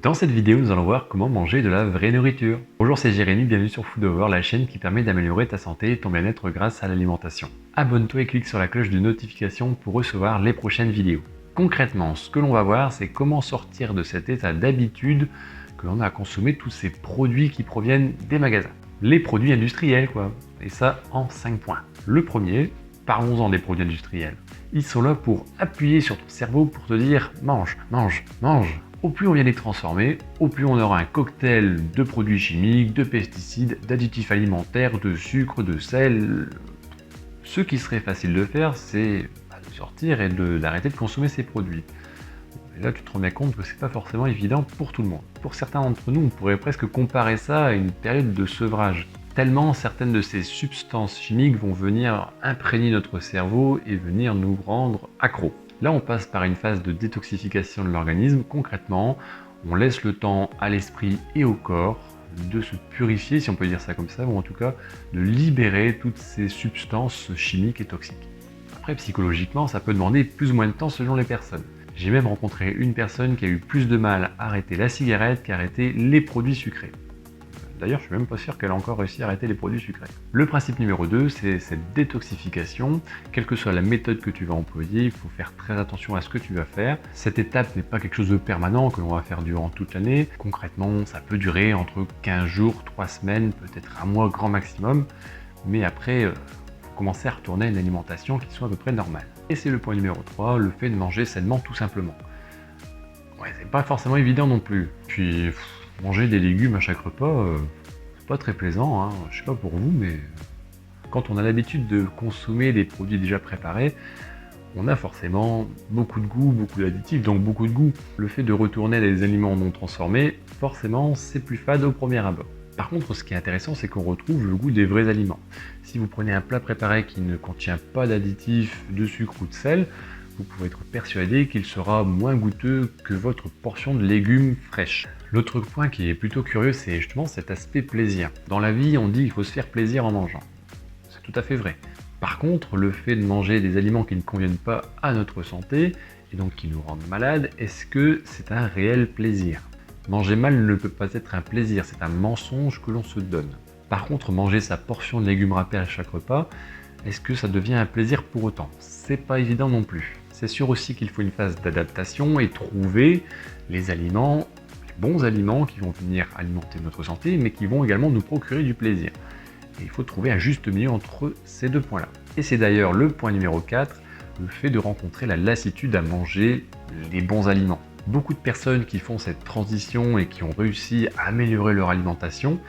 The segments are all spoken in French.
Dans cette vidéo, nous allons voir comment manger de la vraie nourriture. Bonjour, c'est Jérémy, bienvenue sur Foodover, la chaîne qui permet d'améliorer ta santé et ton bien-être grâce à l'alimentation. Abonne-toi et clique sur la cloche de notification pour recevoir les prochaines vidéos. Concrètement, ce que l'on va voir, c'est comment sortir de cet état d'habitude que l'on a à consommer tous ces produits qui proviennent des magasins. Les produits industriels, quoi. Et ça en 5 points. Le premier, parlons-en des produits industriels. Ils sont là pour appuyer sur ton cerveau pour te dire « mange, mange, mange ». Au plus on vient les transformer, au plus on aura un cocktail de produits chimiques, de pesticides, d'additifs alimentaires, de sucre, de sel. Ce qui serait facile de faire, c'est de sortir et d'arrêter de consommer ces produits. Et là, tu te rends bien compte que c'est pas forcément évident pour tout le monde. Pour certains d'entre nous, on pourrait presque comparer ça à une période de sevrage. Tellement certaines de ces substances chimiques vont venir imprégner notre cerveau et venir nous rendre accros. Là, on passe par une phase de détoxification de l'organisme. Concrètement, on laisse le temps à l'esprit et au corps de se purifier, si on peut dire ça comme ça, ou en tout cas de libérer toutes ces substances chimiques et toxiques. Après, psychologiquement, ça peut demander plus ou moins de temps selon les personnes. J'ai même rencontré une personne qui a eu plus de mal à arrêter la cigarette qu'à arrêter les produits sucrés. D'ailleurs, je suis même pas sûr qu'elle a encore réussi à arrêter les produits sucrés. Le principe numéro 2, c'est cette détoxification. Quelle que soit la méthode que tu vas employer, il faut faire très attention à ce que tu vas faire. Cette étape n'est pas quelque chose de permanent que l'on va faire durant toute l'année. Concrètement, ça peut durer entre 15 jours, 3 semaines, peut-être un mois grand maximum. Mais après, il faut commencer à retourner à une alimentation qui soit à peu près normale. Et c'est le point numéro 3, le fait de manger sainement tout simplement. Ouais, c'est pas forcément évident non plus. Puis, manger des légumes à chaque repas, c'est pas très plaisant, hein. Je sais pas pour vous, mais quand on a l'habitude de consommer des produits déjà préparés, on a forcément beaucoup de goût, beaucoup d'additifs, donc beaucoup de goût. Le fait de retourner à des aliments non transformés, forcément, c'est plus fade au premier abord. Par contre, ce qui est intéressant, c'est qu'on retrouve le goût des vrais aliments. Si vous prenez un plat préparé qui ne contient pas d'additifs, de sucre ou de sel, vous pouvez être persuadé qu'il sera moins goûteux que votre portion de légumes fraîches. L'autre point qui est plutôt curieux, c'est justement cet aspect plaisir. Dans la vie, on dit qu'il faut se faire plaisir en mangeant. C'est tout à fait vrai. Par contre, le fait de manger des aliments qui ne conviennent pas à notre santé, et donc qui nous rendent malades, est-ce que c'est un réel plaisir? Manger mal ne peut pas être un plaisir, c'est un mensonge que l'on se donne. Par contre, manger sa portion de légumes râpés à chaque repas, est-ce que ça devient un plaisir pour autant? C'est pas évident non plus. C'est sûr aussi qu'il faut une phase d'adaptation et trouver les aliments, les bons aliments qui vont venir alimenter notre santé, mais qui vont également nous procurer du plaisir. Et il faut trouver un juste milieu entre ces deux points-là. Et c'est d'ailleurs le point numéro 4, le fait de rencontrer la lassitude à manger les bons aliments. Beaucoup de personnes qui font cette transition et qui ont réussi à améliorer leur alimentation,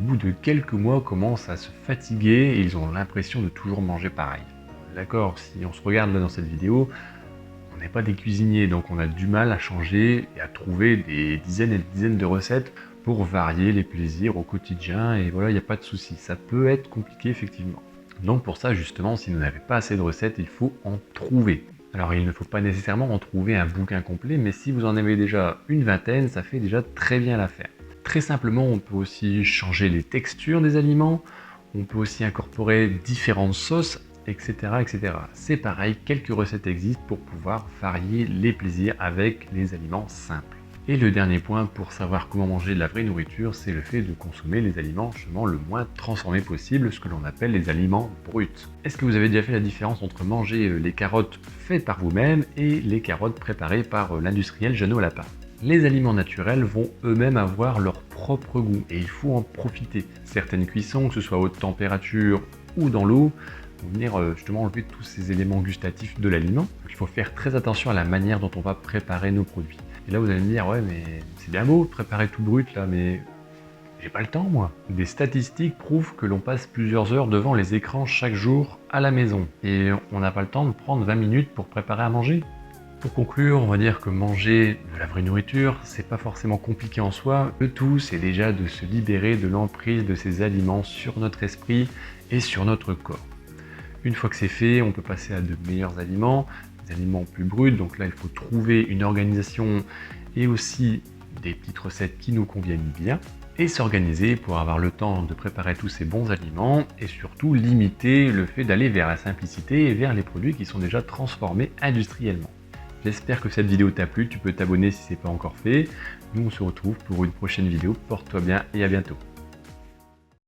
au bout de quelques mois commencent à se fatiguer et ils ont l'impression de toujours manger pareil. D'accord, si on se regarde là dans cette vidéo, on n'est pas des cuisiniers, donc on a du mal à changer et à trouver des dizaines et des dizaines de recettes pour varier les plaisirs au quotidien, et voilà, il n'y a pas de souci. Ça peut être compliqué effectivement. Donc pour ça justement, si vous n'avez pas assez de recettes, il faut en trouver. Alors il ne faut pas nécessairement en trouver un bouquin complet, mais si vous en avez déjà une vingtaine, ça fait déjà très bien l'affaire. Très simplement, on peut aussi changer les textures des aliments, on peut aussi incorporer différentes sauces, etc., etc. C'est pareil, quelques recettes existent pour pouvoir varier les plaisirs avec les aliments simples. Et le dernier point pour savoir comment manger de la vraie nourriture, c'est le fait de consommer les aliments justement le moins transformés possible, ce que l'on appelle les aliments bruts. Est-ce que vous avez déjà fait la différence entre manger les carottes faites par vous-même et les carottes préparées par l'industriel Jeannot Lapin? Les aliments naturels vont eux-mêmes avoir leur propre goût et il faut en profiter. Certaines cuissons, que ce soit à haute température ou dans l'eau, vont venir justement enlever tous ces éléments gustatifs de l'aliment. Il faut faire très attention à la manière dont on va préparer nos produits. Et là vous allez me dire, ouais mais c'est bien beau de préparer tout brut là, mais j'ai pas le temps moi. Des statistiques prouvent que l'on passe plusieurs heures devant les écrans chaque jour à la maison. Et on n'a pas le temps de prendre 20 minutes pour préparer à manger. Pour conclure, on va dire que manger de la vraie nourriture, c'est pas forcément compliqué en soi. Le tout, c'est déjà de se libérer de l'emprise de ces aliments sur notre esprit et sur notre corps. Une fois que c'est fait, on peut passer à de meilleurs aliments, des aliments plus bruts. Donc là, il faut trouver une organisation et aussi des petites recettes qui nous conviennent bien et s'organiser pour avoir le temps de préparer tous ces bons aliments et surtout limiter le fait d'aller vers la simplicité et vers les produits qui sont déjà transformés industriellement. J'espère que cette vidéo t'a plu, tu peux t'abonner si ce n'est pas encore fait, Nous on se retrouve pour une prochaine vidéo. Porte-toi bien et à bientôt.